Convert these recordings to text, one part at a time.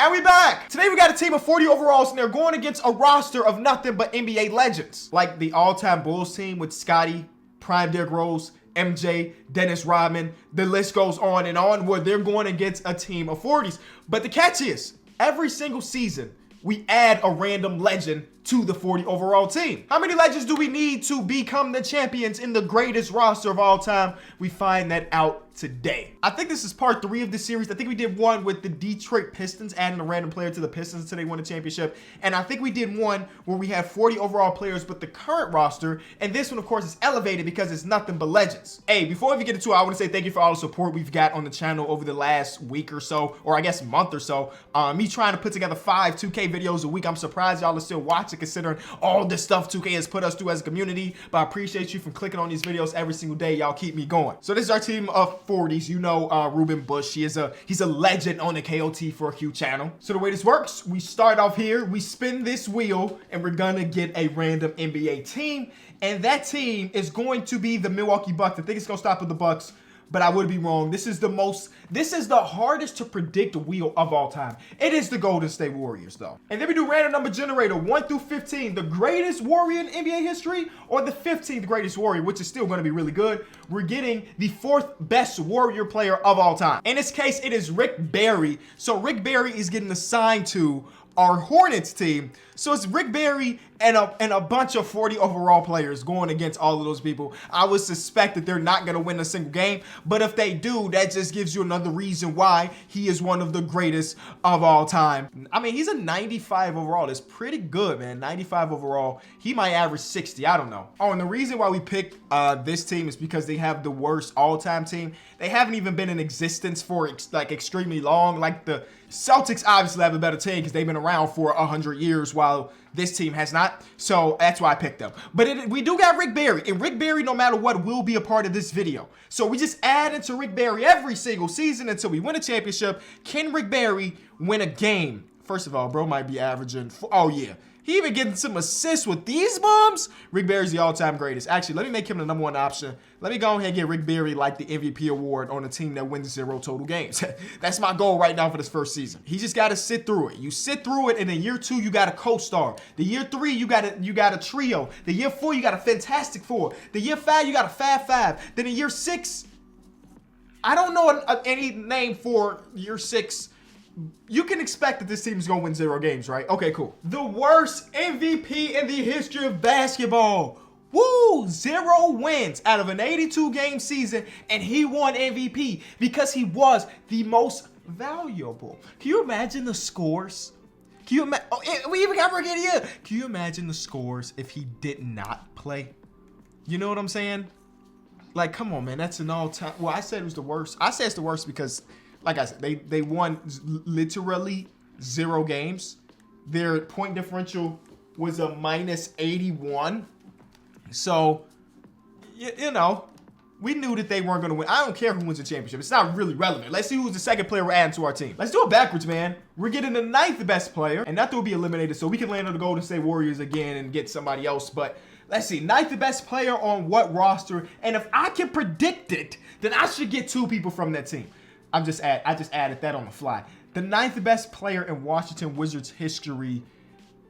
And we back. Today we got a team of 40 overalls, and they're going against a roster of nothing but NBA legends. Like the all-time Bulls team with Scottie, Prime Derrick Rose, MJ, Dennis Rodman, the list goes on and on, where they're going against a team of 40s. But the catch is, every single season, we add a random legend to the 40 overall team. How many legends do we need to become the champions in the greatest roster of all time? We find that out today. I think this is part 3 of the series. I think we did one with the Detroit Pistons, adding a random player to the Pistons until they won the championship. And I think we did one where we had 40 overall players with the current roster. And this one, of course, is elevated because it's nothing but legends. Hey, before we get into it, I want to say thank you for all the support we've got on the channel over the last week or so, or I guess month or so. Me trying to put together 5 2K videos a week. I'm surprised y'all are still watching, considering all the stuff 2K has put us through as a community. But I appreciate you from clicking on these videos every single day. Y'all keep me going. So this is our team of 40s. You know Ruben Bush. He's a legend on the KOT4Q channel. So the way this works, we start off here, we spin this wheel, and we're gonna get a random NBA team. And that team is going to be the Milwaukee Bucks. I think it's gonna stop with the Bucks, but I would be wrong. This is the hardest to predict wheel of all time. It is the Golden State Warriors, though. And then we do random number generator, 1 through 15. The greatest Warrior in NBA history, or the 15th greatest Warrior, which is still going to be really good. We're getting the 4th best Warrior player of all time. In this case, it is Rick Barry. So Rick Barry is getting assigned to our Hornets team. So it's Rick Barry and a bunch of 40 overall players going against all of those people. I would suspect that they're not going to win a single game, but if they do, that just gives you another reason why he is one of the greatest of all time. I mean, he's a 95 overall. That's pretty good, man. 95 overall. He might average 60. I don't know. Oh, and the reason why we picked this team is because they have the worst all-time team. They haven't even been in existence for like extremely long. Like the Celtics obviously have a better team because they've been around for 100 years while this team has not. So that's why I picked them. But we do got Rick Barry. And Rick Barry, no matter what, will be a part of this video. So we just add into Rick Barry every single season until we win a championship. Can Rick Barry win a game? First of all, bro might be averaging, oh yeah. He even getting some assists with these bombs. Rick Barry's the all-time greatest. Actually, let me make him the #1 option. Let me go ahead and get Rick Barry like the MVP award on a team that wins 0 total games. That's my goal right now for this first season. He just got to sit through it. You sit through it, and in year 2, you got a co-star. The year 3, you got a trio. The year 4, you got a Fantastic Four. The year 5, you got a Fab Five. Then in year 6, I don't know any name for year 6. You can expect that this team is going to win 0 games, right? Okay, cool. The worst MVP in the history of basketball. Woo! 0 wins out of an 82-game season, and he won MVP because he was the most valuable. Can you imagine the scores? Can you imagine? Oh, we even got Rick here. Can you imagine the scores if he did not play? You know what I'm saying? Like, come on, man. That's an all-time. Well, I said it was the worst. I said it's the worst because, like I said, they won literally 0 games. Their point differential was a -81. So, you know, we knew that they weren't going to win. I don't care who wins the championship. It's not really relevant. Let's see who's the second player we're adding to our team. Let's do it backwards, man. We're getting the 9th best player, and that will be eliminated so we can land on the Golden State Warriors again and get somebody else. But let's see, 9th best player on what roster? And if I can predict it, then I should get 2 people from that team. I just added that on the fly. The 9th best player in Washington Wizards history.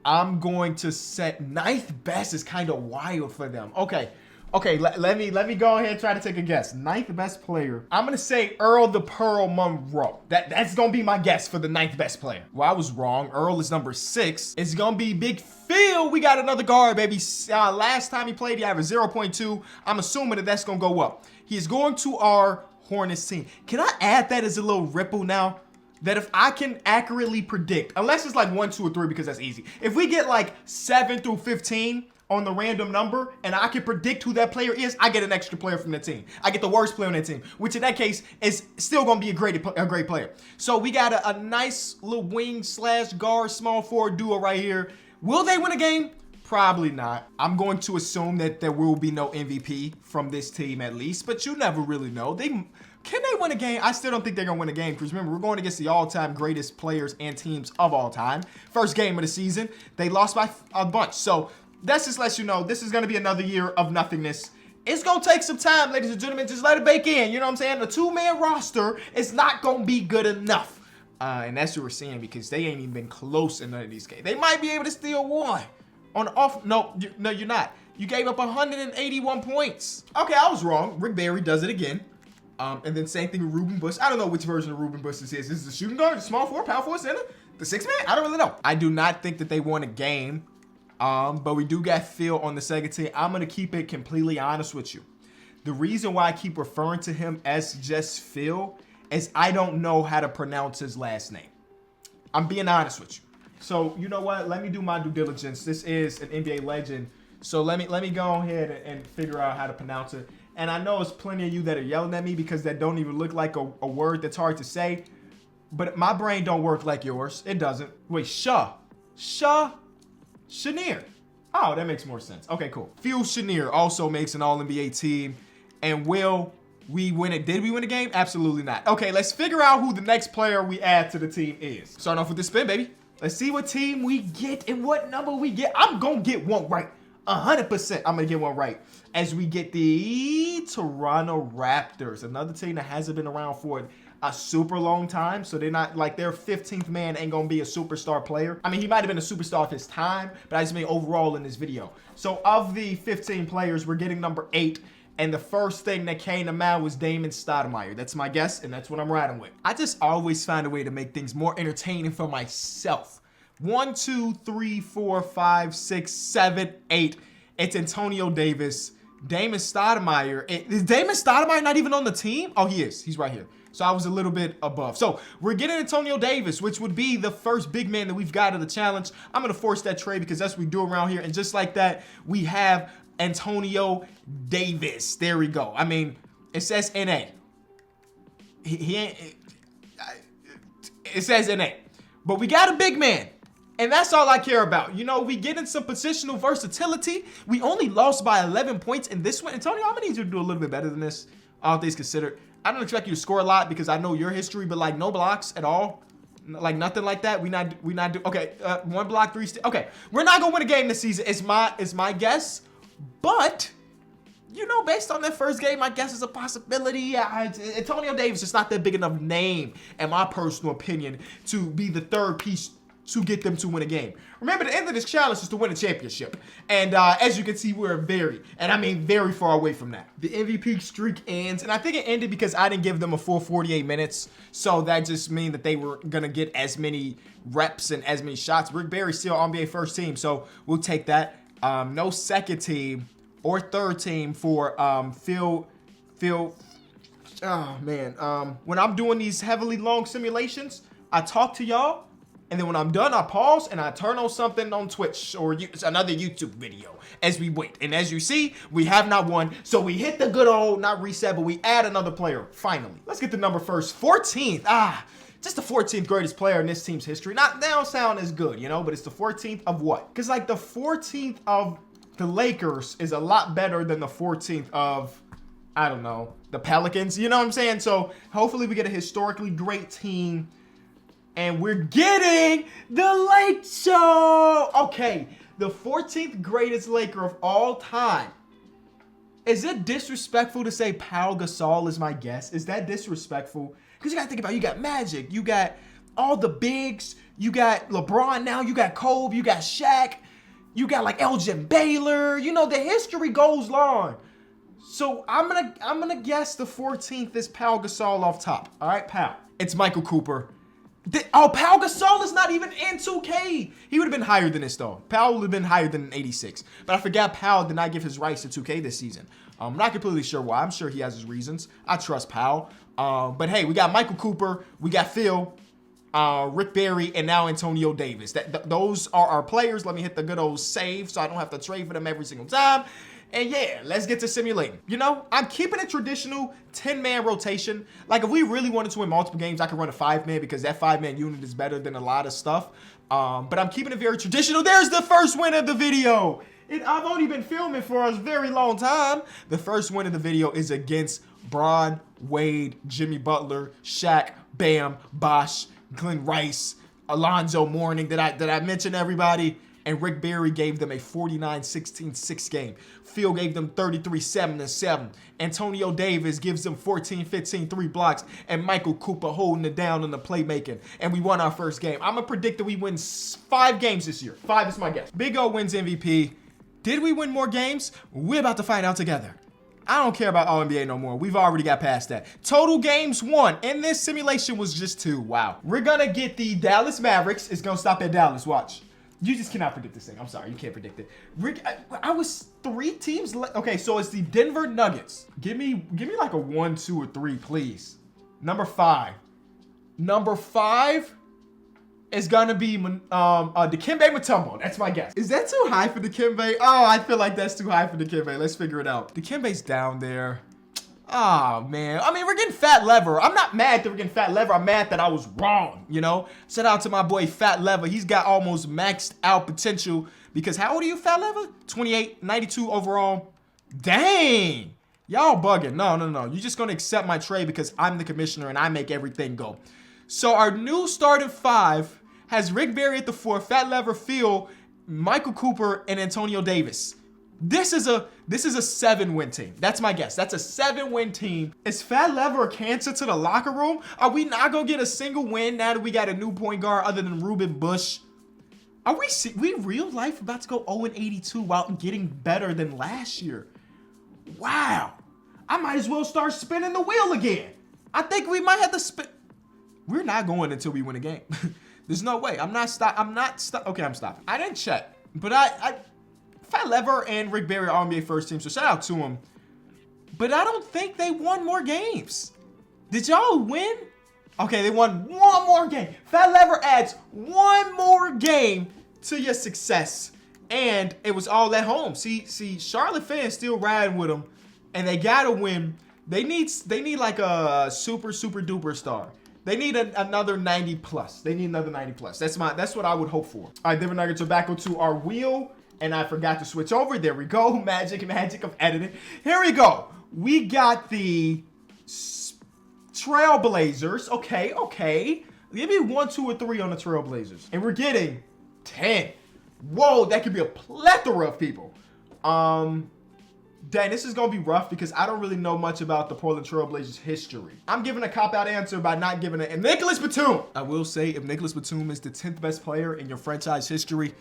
I'm going to set 9th best is kind of wild for them. Okay, let me go ahead and try to take a guess. 9th best player. I'm gonna say Earl the Pearl Monroe. That's gonna be my guess for the 9th best player. Well, I was wrong. Earl is number 6. It's gonna be Big Phil. We got another guard, baby. Last time he played, he averaged 0.2. I'm assuming that that's gonna go up. He is going to our Hornets team. Can I add that as a little ripple now? That if I can accurately predict, unless it's like 1, 2, or 3, because that's easy. If we get like 7 through 15 on the random number, and I can predict who that player is, I get an extra player from the team. I get the worst player on that team, which in that case is still gonna be a great player. So we got a nice little wing / guard small forward duo right here. Will they win a game? Probably not. I'm going to assume that there will be no MVP from this team at least, but you never really know. Can they win a game? I still don't think they're going to win a game because remember, we're going against the all-time greatest players and teams of all time. First game of the season, they lost by a bunch. So that just lets you know this is going to be another year of nothingness. It's going to take some time, ladies and gentlemen. Just let it bake in. You know what I'm saying? A 2-man roster is not going to be good enough. And that's what we're seeing because they ain't even been close in none of these games. They might be able to steal one on the off. No, you're not. You gave up 181 points. Okay, I was wrong. Rick Barry does it again. And then same thing with Ruben Bush. I don't know which version of Ruben Bush this is. This is the shooting guard, the small forward, power forward, center, the six man? I don't really know. I do not think that they won a game. But we do got Phil on the second team. I'm going to keep it completely honest with you. The reason why I keep referring to him as just Phil is I don't know how to pronounce his last name. I'm being honest with you. So you know what? Let me do my due diligence. This is an NBA legend. So let me go ahead and figure out how to pronounce it. And I know there's plenty of you that are yelling at me because that don't even look like a word that's hard to say. But my brain don't work like yours. It doesn't. Wait, Chenier. Oh, that makes more sense. Okay, cool. Phil Chenier also makes an All-NBA team. And will we win it? Did we win the game? Absolutely not. Okay, let's figure out who the next player we add to the team is. Starting off with the spin, baby. Let's see what team we get and what number we get. I'm going to get one right. 100%. I'm going to get one right. As we get the Toronto Raptors. Another team that hasn't been around for a super long time. So they're not like their 15th man ain't going to be a superstar player. I mean, he might have been a superstar of his time, but I just mean overall in this video. So of the 15 players, we're getting number 8. And the first thing that came to mind was Damon Stoudemire. That's my guess, and that's what I'm riding with. I just always find a way to make things more entertaining for myself. 1, 2, 3, 4, 5, 6, 7, 8. It's Antonio Davis. Damon Stoudemire. Is Damon Stoudemire not even on the team? Oh, he is. He's right here. So I was a little bit above. So we're getting Antonio Davis, which would be the first big man that we've got of the challenge. I'm going to force that trade because that's what we do around here. And just like that, we have Antonio Davis. There we go. I mean, it says NA. He ain't. It says NA. But we got a big man. And that's all I care about. You know, we getting some positional versatility. We only lost by 11 points in this one. Antonio, I'm going to need you to do a little bit better than this. All things considered. I don't expect you to score a lot because I know your history, but like no blocks at all. Like nothing like that. We not do. Okay, 1 block, 3 steals. Okay, we're not going to win a game this season. It's my guess. But, you know, based on that first game, I guess it's a possibility. Antonio Davis is not that big enough name, in my personal opinion, to be the third piece to get them to win a game. Remember, the end of this challenge is to win a championship. And as you can see, we're very far away from that. The MVP streak ends, and I think it ended because I didn't give them a full 48 minutes. So that just means that they were going to get as many reps and as many shots. Rick Barry's still NBA first team, so we'll take that. No second team or third team for Phil. Oh, man. When I'm doing these heavily long simulations, I talk to y'all. And then when I'm done, I pause and I turn on something on Twitch or another YouTube video as we wait. And as you see, we have not won. So we hit the good old, not reset, but we add another player, finally. Let's get the number first. 14th. Just the 14th greatest player in this team's history. Not, they don't sound as good, you know, but it's the 14th of what? Because like the 14th of the Lakers is a lot better than the 14th of, I don't know, the Pelicans. You know what I'm saying? So hopefully we get a historically great team. And we're getting the Lake Show. Okay, the 14th greatest Laker of all time. Is it disrespectful to say Pau Gasol is my guess? Is that disrespectful? Because you got to think about it. You got Magic. You got all the bigs. You got LeBron now. You got Kobe. You got Shaq. You got like Elgin Baylor. You know, the history goes long. So I'm gonna guess the 14th is Pau Gasol off top. All right, Pau. It's Michael Cooper. Pau Gasol is not even in 2K. He would have been higher than this, though. Pau would have been higher than 86. But I forgot Pau did not give his rights to 2K this season. I'm not completely sure why. I'm sure he has his reasons. I trust Pau. But hey, we got Michael Cooper. We got Phil, Rick Barry, and now Antonio Davis. Those are our players. Let me hit the good old save so I don't have to trade for them every single time. And yeah, let's get to simulating. You know, I'm keeping a traditional 10-man rotation. Like if we really wanted to win multiple games, I could run a 5-man because that 5-man unit is better than a lot of stuff. But I'm keeping it very traditional. There's the first win of the video. I've only been filming for a very long time. The first win of the video is against Bron, Wade, Jimmy Butler, Shaq, Bam, Bosh, Glenn Rice, Alonzo Mourning. Did I mention everybody? And Rick Barry gave them a 49-16-6 game. Phil gave them 33-7-7. Antonio Davis gives them 14-15 3 blocks. And Michael Cooper holding it down in the playmaking. And we won our first game. I'm going to predict that we win 5 games this year. 5 is my guess. Big O wins MVP. Did we win more games? We're about to find out together. I don't care about All-NBA no more. We've already got past that. Total games won. And this simulation was just 2. Wow. We're going to get the Dallas Mavericks. It's going to stop at Dallas. Watch. You just cannot predict this thing. I'm sorry. You can't predict it. Rick, I was 3 teams. Okay, so it's the Denver Nuggets. Give me like a 1, 2, or 3, please. Number 5. Number 5 is gonna be Dikembe Mutombo. That's my guess. Is that too high for Dikembe? Oh, I feel like that's too high for Dikembe. Let's figure it out. Dikembe's down there. Oh, man. I mean, we're getting Fat Lever. I'm not mad that we're getting Fat Lever. I'm mad that I was wrong, you know? Shout out to my boy Fat Lever. He's got almost maxed out potential because how old are you, Fat Lever? 28, 92 overall. Dang. Y'all bugging. No. You're just going to accept my trade because I'm the commissioner and I make everything go. So our new starting 5 has Rick Barry at the 4, Fat Lever, Phil, Michael Cooper, and Antonio Davis. This is a 7-win team. That's my guess. That's a 7-win team. Is Fat Lever a cancer to the locker room? Are we not gonna get a single win now that we got a new point guard other than Ruben Bush? Are we real life about to go 0-82 while getting better than last year? Wow. I might as well start spinning the wheel again. I think we might have to spin. We're not going until we win a game. There's no way. I'm not stopping. Okay, I'm stopping. I didn't check, but Fat Lever and Rick Barry are NBA first team, so shout out to them. But I don't think they won more games. Did y'all win? Okay, they won 1 more game. Fat Lever adds 1 more game to your success. And it was all at home. See, Charlotte fans still riding with them, and they gotta win. They need like a super duper star. They need another 90 plus. They need another 90 plus. That's what I would hope for. All right, Denver Nuggets are back onto our wheel. And I forgot to switch over. There we go. Magic of editing. Here we go. We got the Trailblazers. Okay. Give me 1, 2, or 3 on the Trailblazers. And we're getting 10. Whoa, that could be a plethora of people. Dang, this is going to be rough because I don't really know much about the Portland Trailblazers history. I'm giving a cop-out answer by not giving it. And Nicholas Batum. I will say, if Nicholas Batum is the 10th best player in your franchise history,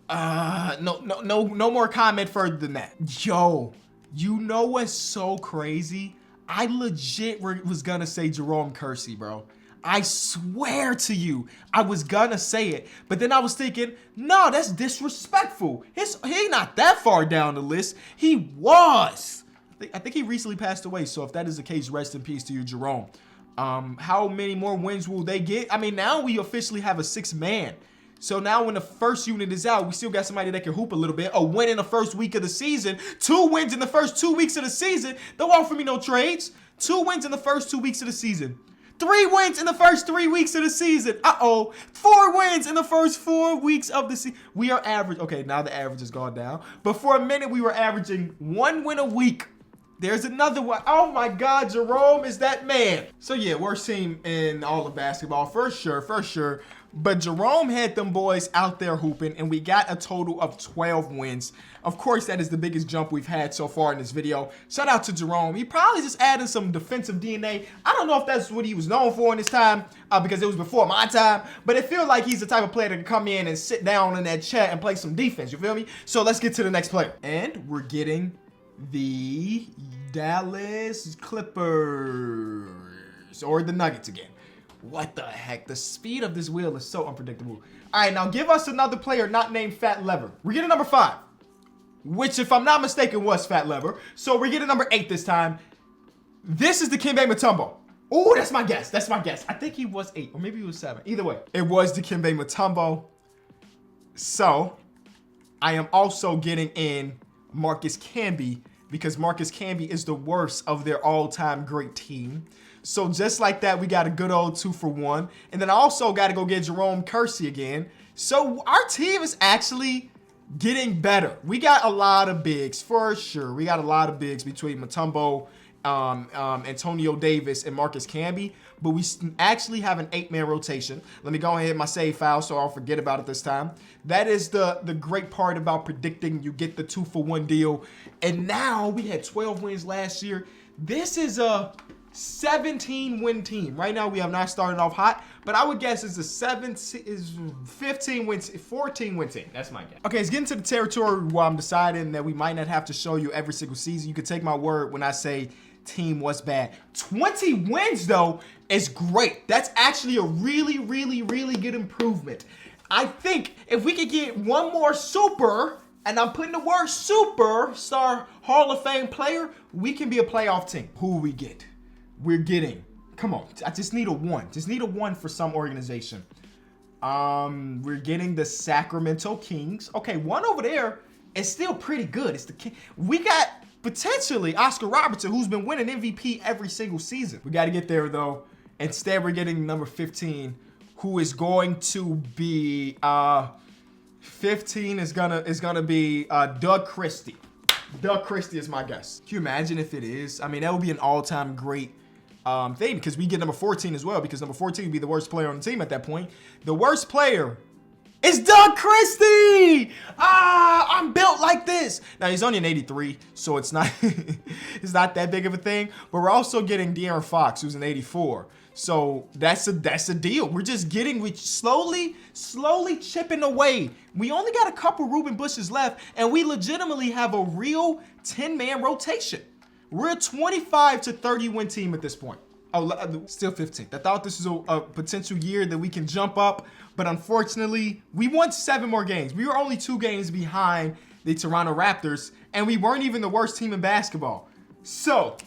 no more comment further than that. Yo, you know what's so crazy? I legit was gonna say Jerome Kersey, bro. I swear to you, I was gonna say it. But then I was thinking, no, that's disrespectful. He not that far down the list. He was. I think he recently passed away. So if that is the case, rest in peace to you, Jerome. How many more wins will they get? I mean, now we officially have a 6-man. So now when the first unit is out, we still got somebody that can hoop a little bit. A win in the first week of the season. 2 wins in the first 2 weeks of the season. Don't offer me no trades. 2 wins in the first 2 weeks of the season. 3 wins in the first 3 weeks of the season. 4 wins in the first 4 weeks of the season. We are average. Okay, now the average has gone down. But for a minute, we were averaging 1 win a week. There's another one. Oh my God, Jerome is that man. So yeah, worst team in all of basketball, for sure. But Jerome had them boys out there hooping, and we got a total of 12 wins. Of course, that is the biggest jump we've had so far in this video. Shout out to Jerome. He probably just added some defensive DNA. I don't know if that's what he was known for in his time, because it was before my time, but it feels like he's the type of player that can come in and sit down in that chair and play some defense, you feel me? So let's get to the next player. And we're getting the Dallas Clippers, or the Nuggets again. What the heck? The speed of this wheel is so unpredictable. All right, now give us another player not named Fat Lever. We're getting number 5, which, if I'm not mistaken, was Fat Lever. So we're getting number 8 this time. This is Dikembe Mutombo. Oh, that's my guess. I think he was 8, or maybe he was 7. Either way, it was Dikembe Mutombo. So I am also getting in Marcus Camby, because Marcus Camby is the worst of their all-time great team. So just like that, we got a good old 2 for 1. And then I also got to go get Jerome Kersey again. So our team is actually getting better. We got a lot of bigs, for sure. We got a lot of bigs between Mutombo Antonio Davis, and Marcus Camby. But we actually have an 8-man rotation. Let me go ahead and hit my save file so I'll forget about it this time. That is the great part about predicting. You get the 2-for-1 deal. And now we had 12 wins last year. This is a 17-win team. Right now we have not started off hot, but I would guess it's a 15-win, 14-win team. That's my guess. Okay, it's getting to the territory where I'm deciding that we might not have to show you every single season. You can take my word when I say team was bad. 20 wins though is great. That's actually a really, really, really good improvement. I think if we could get one more super, and I'm putting the word superstar Hall of Fame player, we can be a playoff team. Who will we get? We're getting, come on, I just need a 1. Just need a 1 for some organization. We're getting the Sacramento Kings. Okay, 1 over there is still pretty good. It's the King. We got potentially Oscar Robertson, who's been winning MVP every single season. We got to get there though. Instead, we're getting number 15, who is going to be 15 is gonna be Doug Christie. Doug Christie is my guess. Can you imagine if it is? I mean, that would be an all-time great thing, because we get number 14 as well, because number 14 would be the worst player on the team at that point. The worst player is Doug Christie. I'm built like this. Now he's only an 83, so it's not it's not that big of a thing. But we're also getting De'Aaron Fox, who's an 84. So that's a deal. We're slowly chipping away. We only got a couple Ruben Bushes left, and we legitimately have a real 10-man rotation. We're a 25 to 30 win team at this point. Oh, still 15th. I thought this was a potential year that we can jump up, but unfortunately, we won 7 more games. We were only 2 games behind the Toronto Raptors, and we weren't even the worst team in basketball. So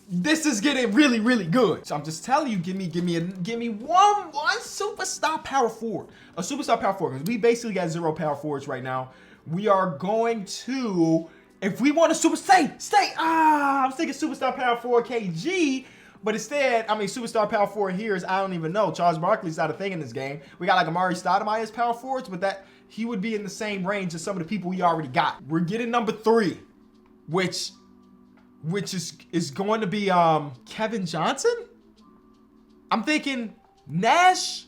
this is getting really, really good. So I'm just telling you, give me one superstar power forward. A superstar power forward, because we basically got 0 power forwards right now. We are going to, if we want a I was thinking superstar power forward KG, but instead, I mean, superstar power forward here is, I don't even know. Charles Barkley's not a thing in this game. We got like Amari Stoudemire as power forwards, but that he would be in the same range as some of the people we already got. We're getting number 3, which is going to be Kevin Johnson. I'm thinking Nash,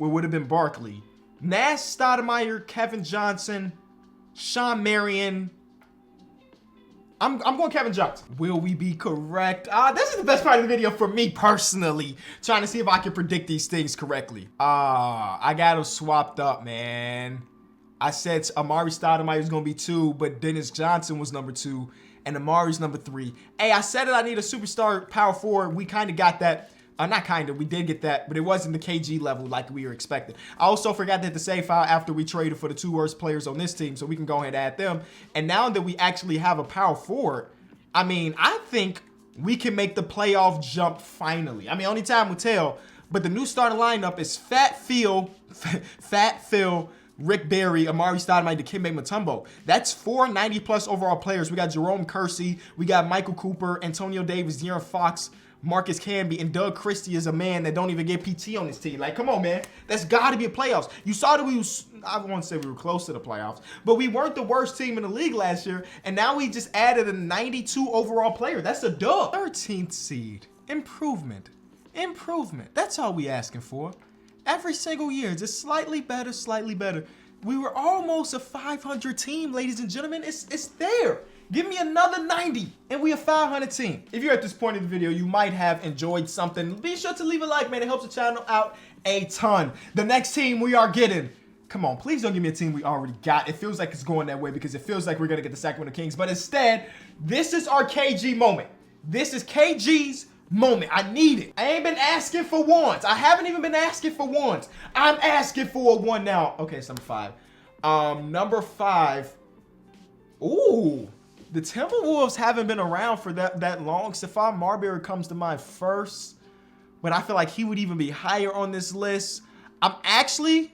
well, would have been Barkley. Nash, Stoudemire, Kevin Johnson, Shawn Marion. I'm going Kevin Johnson. Will we be correct? This is the best part of the video for me personally, trying to see if I can predict these things correctly. I got them swapped up, man. I said Amari Stoudemire was going to be 2, but Dennis Johnson was number 2. And Amari's number 3. Hey, I said it, I need a superstar power forward. We kind of got that. We did get that, but it wasn't the KG level like we were expecting. I also forgot to hit the save file after we traded for the 2 worst players on this team, so we can go ahead and add them. And now that we actually have a power forward, I mean, I think we can make the playoff jump finally. I mean, only time will tell, but the new starting lineup is Fat Phil, Rick Barry, Amari Stoudemire, Dikembe Mutombo. That's 4 90-plus overall players. We got Jerome Kersey, we got Michael Cooper, Antonio Davis, De'Aaron Fox, Marcus Camby, and Doug Christie is a man that don't even get PT on his team. Like, come on, man. That's got to be a playoffs. You saw that I won't say we were close to the playoffs, but we weren't the worst team in the league last year, and now we just added a 92 overall player. That's a dub. 13th seed. Improvement. That's all we asking for. Every single year, just slightly better, slightly better. We were almost a 500 team, ladies and gentlemen. It's there. Give me another 90, and we a 500 team. If you're at this point in the video, you might have enjoyed something. Be sure to leave a like, man. It helps the channel out a ton. The next team we are getting, come on, please don't give me a team we already got. It feels like it's going that way because it feels like we're going to get the Sacramento Kings. But instead, this is our KG moment. This is KG's moment. I need it. I ain't been asking for ones. I haven't even been asking for ones. I'm asking for a 1 now. Okay, it's number 5. Number 5. Ooh, the Timberwolves haven't been around for that long. Stephon Marbury comes to mind first, but I feel like he would even be higher on this list. I'm actually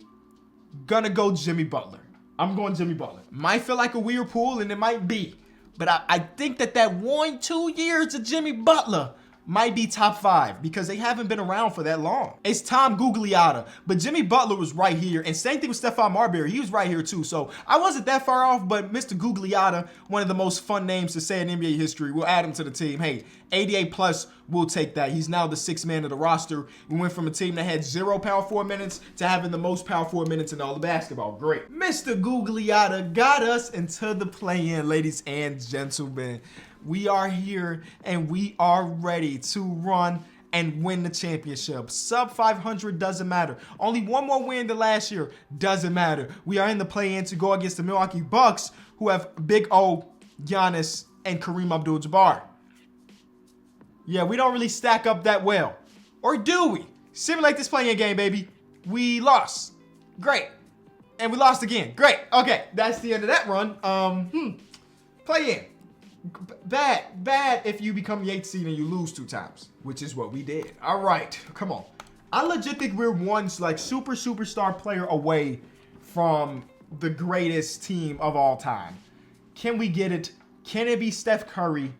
gonna go Jimmy Butler. I'm going Jimmy Butler. Might feel like a weird pool, and it might be, but I think that 1-2 years of Jimmy Butler might be top 5 because they haven't been around for that long. It's Tom Gugliotta, but Jimmy Butler was right here, and same thing with Stephon Marbury. He was right here too, so I wasn't that far off, but Mr. Gugliotta, one of the most fun names to say in NBA history, we'll add him to the team. Hey, 88 plus, we'll take that. He's now the 6th man of the roster. We went from a team that had 0 power forward minutes to having the most power forward minutes in all of basketball. Great. Mr. Gugliotta got us into the play-in, ladies and gentlemen. We are here and we are ready to run and win the championship. Sub 500 doesn't matter. Only one more win than last year doesn't matter. We are in the play-in to go against the Milwaukee Bucks, who have Big O, Giannis, and Kareem Abdul-Jabbar. Yeah, we don't really stack up that well. Or do we? Simulate this play-in game, baby. We lost. Great. And we lost again. Great. Okay, that's the end of that run. Play-in. Bad if you become the 8th seed and you lose 2 times, which is what we did. All right, come on. I legit think we're one like superstar player away from the greatest team of all time. Can we get it? Can it be Steph Curry?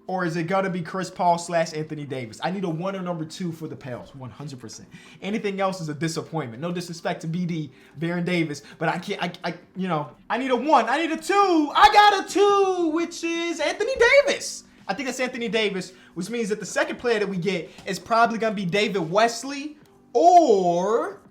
Or is it gonna be Chris Paul / Anthony Davis? I need a 1 or number 2 for the Pels, 100%. Anything else is a disappointment. No disrespect to BD, Baron Davis, but I can't, I need a 1, I need a 2. I got a 2, which is Anthony Davis. I think that's Anthony Davis, which means that the second player that we get is probably gonna be David Wesley or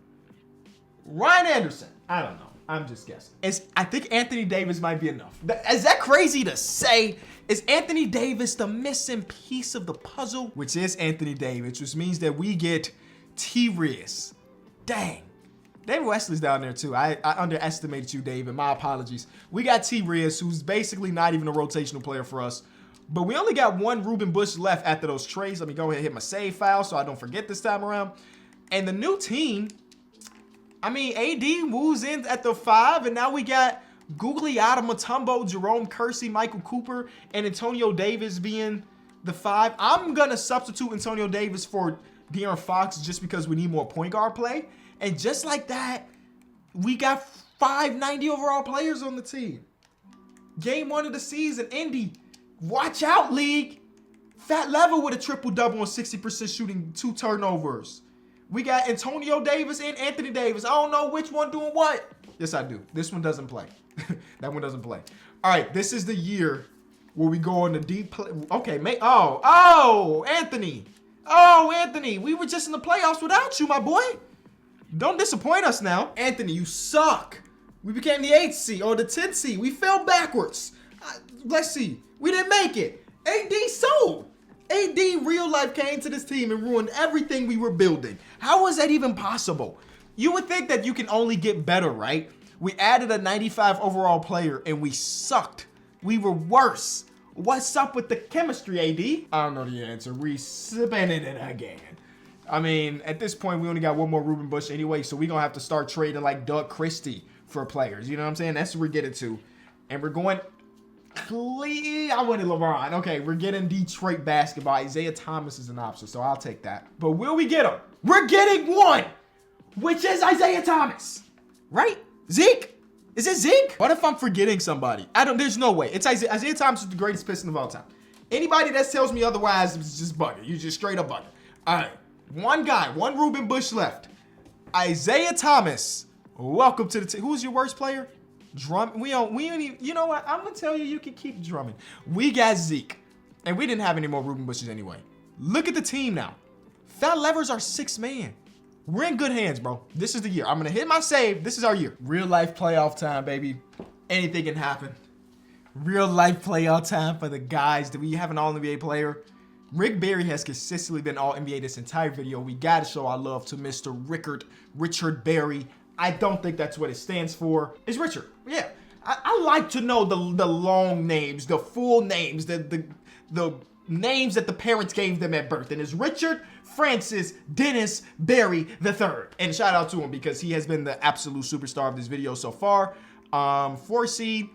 Ryan Anderson. I don't know. I'm just guessing. I think Anthony Davis might be enough. Is that crazy to say? Is Anthony Davis the missing piece of the puzzle? Which is Anthony Davis, which means that we get T-Riz. Dang. David Wesley's down there too. I underestimated you, David. My apologies. We got T-Riz, who's basically not even a rotational player for us. But we only got 1 Ruben Bush left after those trades. Let me go ahead and hit my save file so I don't forget this time around. And the new team, I mean, AD moves in at the 5, and now we got Gugliotta, Mutombo, Jerome Kersey, Michael Cooper, and Antonio Davis being the 5. I'm going to substitute Antonio Davis for De'Aaron Fox just because we need more point guard play. And just like that, we got 5 90 overall players on the team. Game 1 of the season, Indy. Watch out, league. Fat Level with a triple-double on 60% shooting, 2 turnovers. We got Antonio Davis and Anthony Davis. I don't know which one doing what. Yes, I do. This one doesn't play. That one doesn't play. All right, this is the year where we go on the deep play. Okay, Anthony. Oh, Anthony, we were just in the playoffs without you, my boy. Don't disappoint us now. Anthony, you suck. We became the 8th seed or the 10th seed. We fell backwards. Let's see. We didn't make it. AD sold. AD real life came to this team and ruined everything we were building. How was that even possible? You would think that you can only get better, right? We added a 95 overall player and we sucked. We were worse. What's up with the chemistry, AD? I don't know the answer. We spinning it again. I mean, at this point, we only got 1 more Ruben Bush anyway, so we're going to have to start trading like Doug Christie for players. You know what I'm saying? That's what we're getting to. And we're going... I wanted LeBron. Okay, we're getting Detroit basketball. Isaiah Thomas is an option, so I'll take that. But will we get him? We're getting 1, which is Isaiah Thomas. Right? Zeke? Is it Zeke? What if I'm forgetting somebody? There's no way. It's Isaiah. Isaiah Thomas is the greatest Piston of all time. Anybody that tells me otherwise is just bugging. You just straight up bugging. All right. 1 guy, 1 Ruben Bush left. Isaiah Thomas. Welcome to the team. Who's your worst player? We don't even, you know what? I'm going to tell you, you can keep drumming. We got Zeke. And we didn't have any more Ruben Bushes anyway. Look at the team now. Fat Lever's our 6th man. We're in good hands, bro. This is the year. I'm going to hit my save. This is our year. Real life playoff time, baby. Anything can happen. Real life playoff time for the guys. Do we have an all-NBA player? Rick Barry has consistently been all-NBA this entire video. We got to show our love to Mr. Richard Barry. I don't think that's what it stands for. It's Richard. Yeah. I like to know the long names, the full names, the names that the parents gave them at birth. And it's Richard Francis Dennis Barry III. And shout out to him because he has been the absolute superstar of this video so far. 4 seed.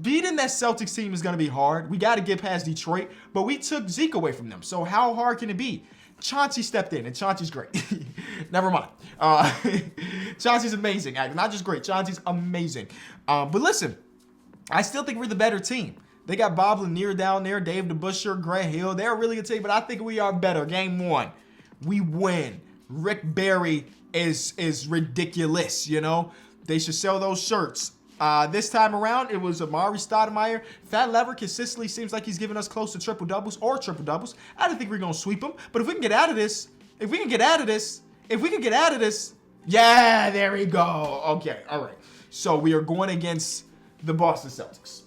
Beating that Celtics team is going to be hard. We got to get past Detroit, but we took Zeke away from them. So how hard can it be? Chauncey stepped in, and Chauncey's great. Never mind. Chauncey's amazing. Not just great. Chauncey's amazing. But listen, I still think we're the better team. They got Bob Lanier down there, Dave DeBusschere, Grant Hill. They're a really good team, but I think we are better. Game 1, we win. Rick Barry is ridiculous, you know? They should sell those shirts. This time around, it was Amari Stoudemire. Fat Lever consistently seems like he's giving us close to triple doubles or triple doubles. I don't think we're going to sweep him, but if we can get out of this, yeah, there we go. Okay, all right. So we are going against the Boston Celtics,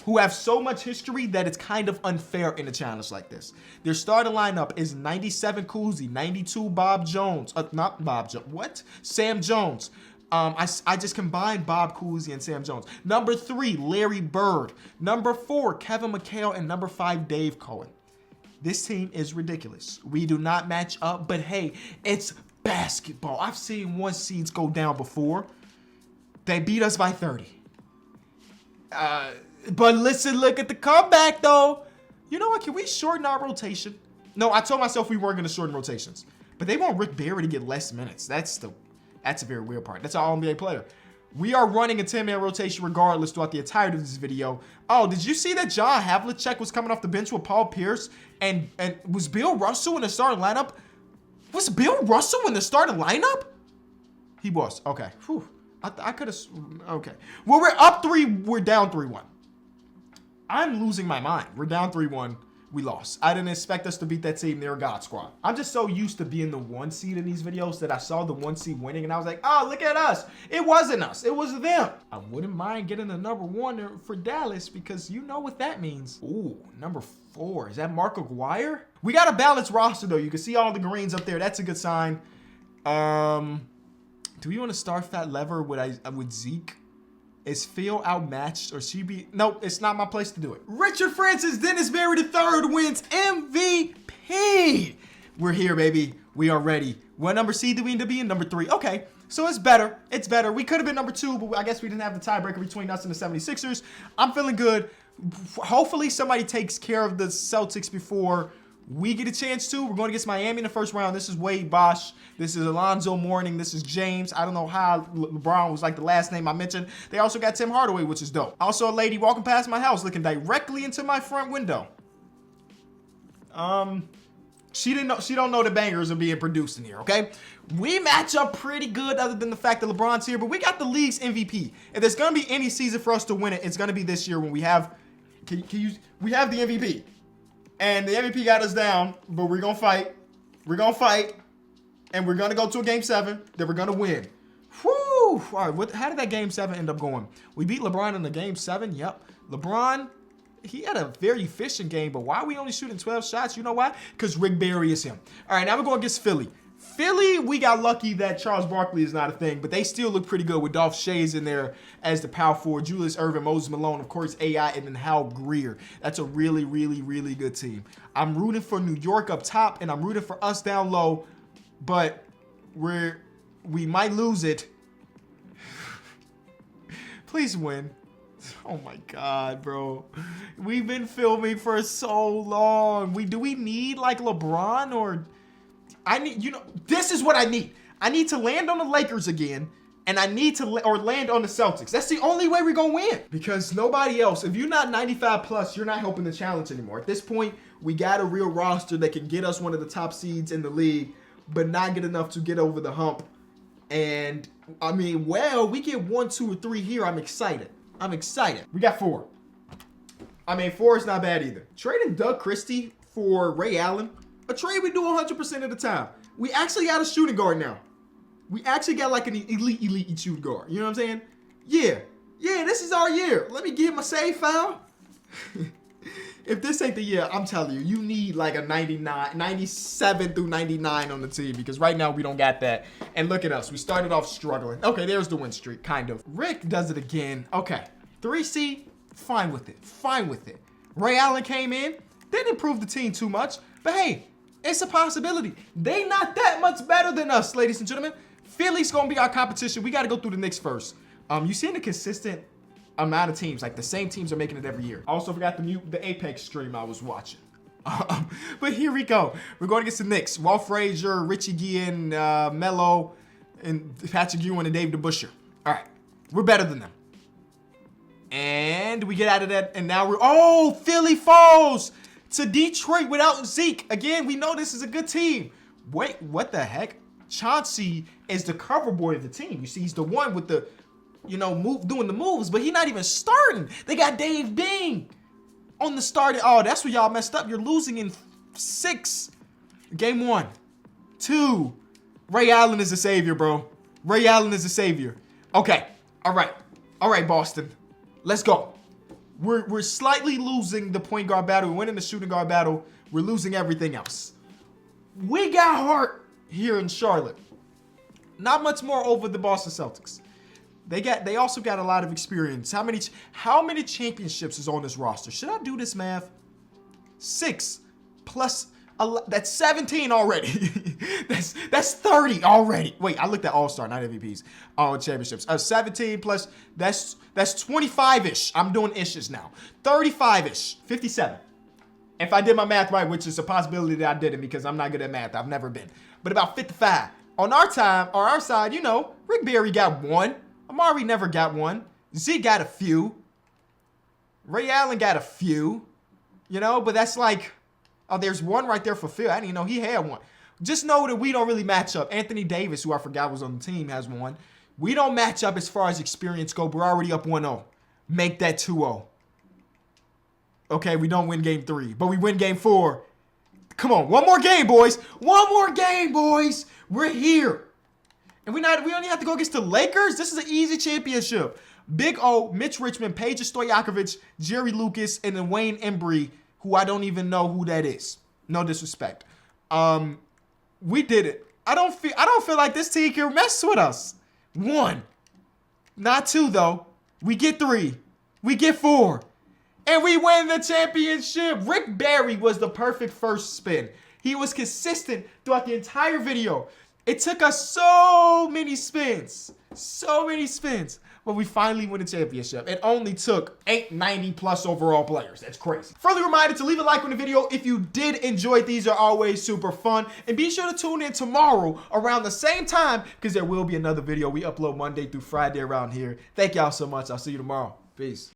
who have so much history that it's kind of unfair in a challenge like this. Their starting lineup is 97 Cousy, 92 Bob Jones. Not Bob Jones. What? Sam Jones. I just combined Bob Cousy and Sam Jones. Number 3, Larry Bird. Number 4, Kevin McHale. And number 5, Dave Cohen. This team is ridiculous. We do not match up, but hey, it's basketball. I've seen 1 seeds go down before. They beat us by 30. But listen, look at the comeback, though. You know what? Can we shorten our rotation? No, I told myself we weren't going to shorten rotations. But they want Rick Barry to get less minutes. That's a very weird part. That's our All-NBA player. We are running a 10-man rotation regardless throughout the entirety of this video. Oh, did you see that John Havlicek was coming off the bench with Paul Pierce? And was Bill Russell in the starting lineup? Was Bill Russell in the starting lineup? He was. Okay. Whew. I could have. Okay. Well, we're up 3. We're down 3-1. I'm losing my mind. We're down 3-1. We lost. I didn't expect us to beat that team. They're a God squad. I'm just so used to being the 1 seed in these videos that I saw the 1 seed winning and I was like, oh, look at us. It wasn't us. It was them. I wouldn't mind getting the number 1 for Dallas because you know what that means. Ooh, number 4. Is that Mark Aguirre? We got a balanced roster, though. You can see all the greens up there. That's a good sign. Do we want to start Fat Lever with Zeke? Is Phil outmatched or she be? Nope, it's not my place to do it. Richard Francis Dennis Berry III wins MVP. We're here, baby. We are ready. What number seed did we end up being? Number 3. Okay, so it's better. It's better. We could have been number 2, but I guess we didn't have the tiebreaker between us and the 76ers. I'm feeling good. Hopefully somebody takes care of the Celtics before we get a chance to. We're going against Miami in the first round. This is Wade Bosch. This is Alonzo Mourning. This is James. I don't know how LeBron was like the last name I mentioned. They also got Tim Hardaway, which is dope. Also a lady walking past my house looking directly into my front window. She don't know the bangers are being produced in here, okay? We match up pretty good other than the fact that LeBron's here, but we got the league's MVP. If there's going to be any season for us to win it, it's going to be this year when we have we have the MVP. And the MVP got us down, but we're going to fight. We're going to fight. And we're going to go to a game 7 that we're going to win. Whew. All right, how did that game 7 end up going? We beat LeBron in the game 7. Yep. LeBron, he had a very efficient game, but why are we only shooting 12 shots? You know why? Because Rick Barry is him. All right, now we're going against Philly. Philly, we got lucky that Charles Barkley is not a thing, but they still look pretty good with Dolph Schayes in there as the power forward, Julius Erving, Moses Malone, of course, AI, and then Hal Greer. That's a really, really, really good team. I'm rooting for New York up top, and I'm rooting for us down low, but we might lose it. Please win. Oh my God, bro. We've been filming for so long. Do we need like LeBron or... this is what I need. I need to land on the Lakers again, and I need to land on the Celtics. That's the only way we're going to win. Because nobody else, if you're not 95 plus, you're not helping the challenge anymore. At this point, we got a real roster that can get us one of the top seeds in the league, but not get enough to get over the hump. And, I mean, well, we get 1, 2, or 3 here. I'm excited. We got 4. I mean, 4 is not bad either. Trading Doug Christie for Ray Allen. A trade we do 100% of the time. We actually got a shooting guard now. We actually got like an elite shooting guard. You know what I'm saying? Yeah, this is our year. Let me get my save file. If this ain't the year, I'm telling you, you need like a 97 through 99 on the team because right now we don't got that. And look at us. We started off struggling. Okay, there's the win streak, kind of. Rick does it again. Okay, 3C, fine with it. Ray Allen came in, didn't improve the team too much, but hey, it's a possibility. They not that much better than us, ladies and gentlemen. Philly's going to be our competition. We got to go through the Knicks first. You seen the consistent amount of teams. Like, the same teams are making it every year. I also forgot to mute the Apex stream I was watching. But here we go. We're going against the Knicks. Walt Frazier, Richie Guillen, Melo, and Patrick Ewing, and Dave DeBusschere. All right. We're better than them. And we get out of that, and now oh, Philly falls to Detroit without Zeke. Again, we know this is a good team. Wait, what the heck? Chauncey is the cover boy of the team. You see, he's the one with the, doing the moves, but he's not even starting. They got Dave Bing on the start. Oh, that's where y'all messed up. You're losing in 6. Game 1, 2. Ray Allen is the savior, bro. Ray Allen is the savior. Okay, all right, Boston. Let's go. We're slightly losing the point guard battle. We're winning the shooting guard battle. We're losing everything else. We got heart here in Charlotte. Not much more over the Boston Celtics. They also got a lot of experience. How many championships is on this roster? Should I do this math? 6 plus that's 17 already. that's 30 already. Wait, I looked at All-Star, not MVPs. Championships. 17 plus that's 25-ish. I'm doing ishes now. 35-ish. 57. If I did my math right, which is a possibility that I didn't because I'm not good at math. I've never been. But about 55. On our side, Rick Barry got 1. Amari never got 1. Zeke got a few. Ray Allen got a few. But that's like, oh, there's 1 right there for Phil. I didn't even know he had 1. Just know that we don't really match up. Anthony Davis, who I forgot was on the team, has 1. We don't match up as far as experience go. We're already up 1-0. Make that 2-0. Okay, we don't win game 3, but we win game 4. Come on, one more game, boys. One more game, boys. We're here. And we only have to go against the Lakers. This is an easy championship. Big O, Mitch Richmond, Peja Stojakovic, Jerry Lucas, and then Wayne Embry, who I don't even know who that is. No disrespect. We did it. I don't feel like this team can mess with us. 1. Not 2, though. We get 3. We get 4. And we win the championship. Rick Barry was the perfect first spin. He was consistent throughout the entire video. It took us so many spins. But we finally win the championship. It only took 890 plus overall players. That's crazy. Further reminder to leave a like on the video if you did enjoy it. These are always super fun. And be sure to tune in tomorrow around the same time because there will be another video. We upload Monday through Friday around here. Thank y'all so much. I'll see you tomorrow. Peace.